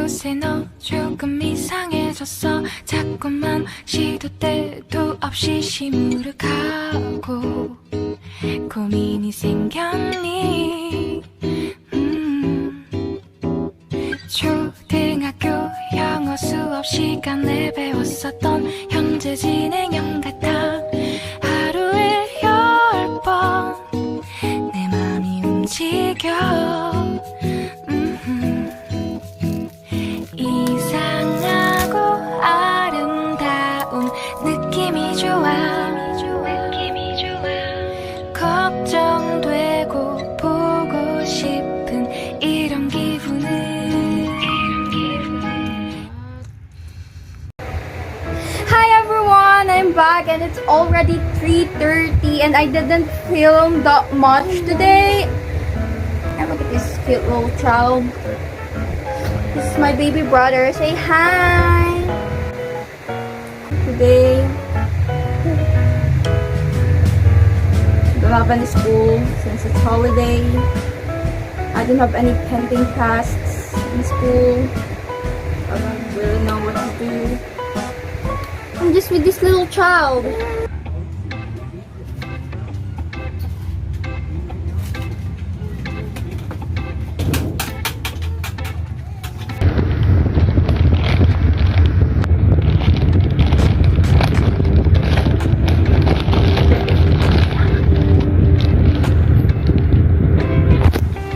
요새 너 조금 이상해졌어. 자꾸만 시도 때도 없이 시무룩하고 고민이 생겼니? 초등학교 영어 수업 시간에 배웠었던 현재 진행형 같아. 하루에 10번 내 맘이 움직여. 이상하고 아름다운 느낌이 좋아. 걱정되고 보고 싶은 이런 기분은. Hi everyone, I'm back and it's already 3:30 and I didn't film that much today. And look at this cute little child. This is my baby brother. Say hi. Today, don't have any school since it's holiday. I don't have any pending tasks in school. I don't really know what to do. I'm just with this little child.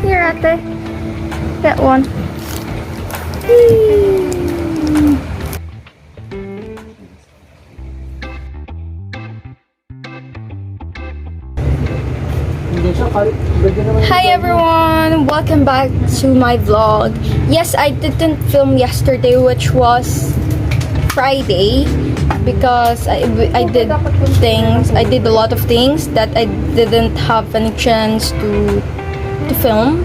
Here, ate. That one. Hi everyone, welcome back to my vlog. Yes, I didn't film yesterday, which was Friday, because I did a lot of things that I didn't have any chance to film.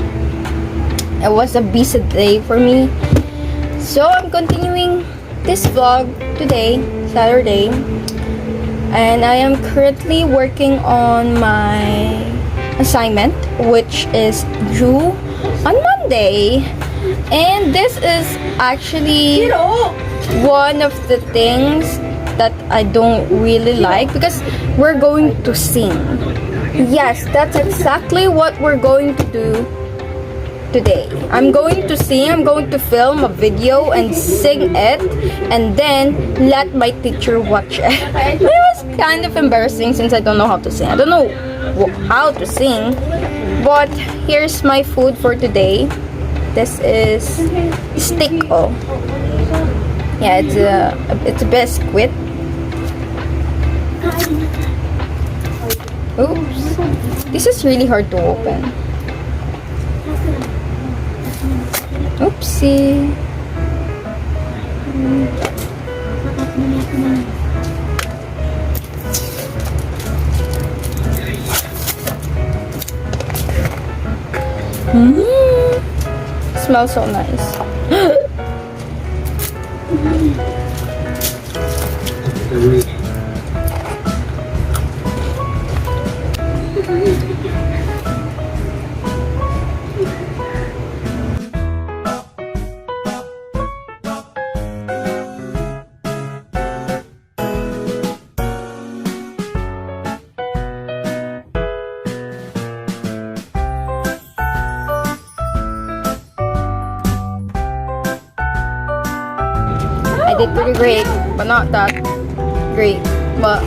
It was a busy day for me, so I'm continuing this vlog today, Saturday, and I am currently working on my assignment, which is due on Monday. And this is actually one of the things that I don't really like, because we're going to sing. Yes, that's exactly what we're going to do today. I'm going to sing, I'm going to film a video and sing it, and then let my teacher watch it. It was kind of embarrassing since I don't know how to sing. I don't know how to sing, but here's my food for today. This is steak. Oh, yeah, it's a biscuit. Oops, this is really hard to open. Oopsie. Smells so nice. I did pretty great, but not that great. But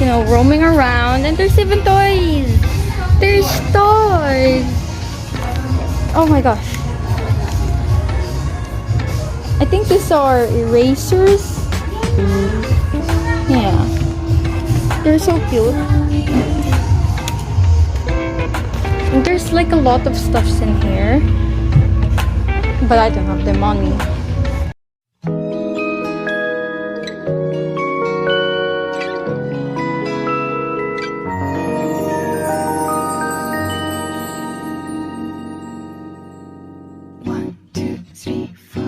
roaming around. And there's even toys. There's toys. Oh my gosh. I think these are erasers. Yeah. They're so cute. And there's like a lot of stuffs in here. But I don't have the money. One, two, three, four.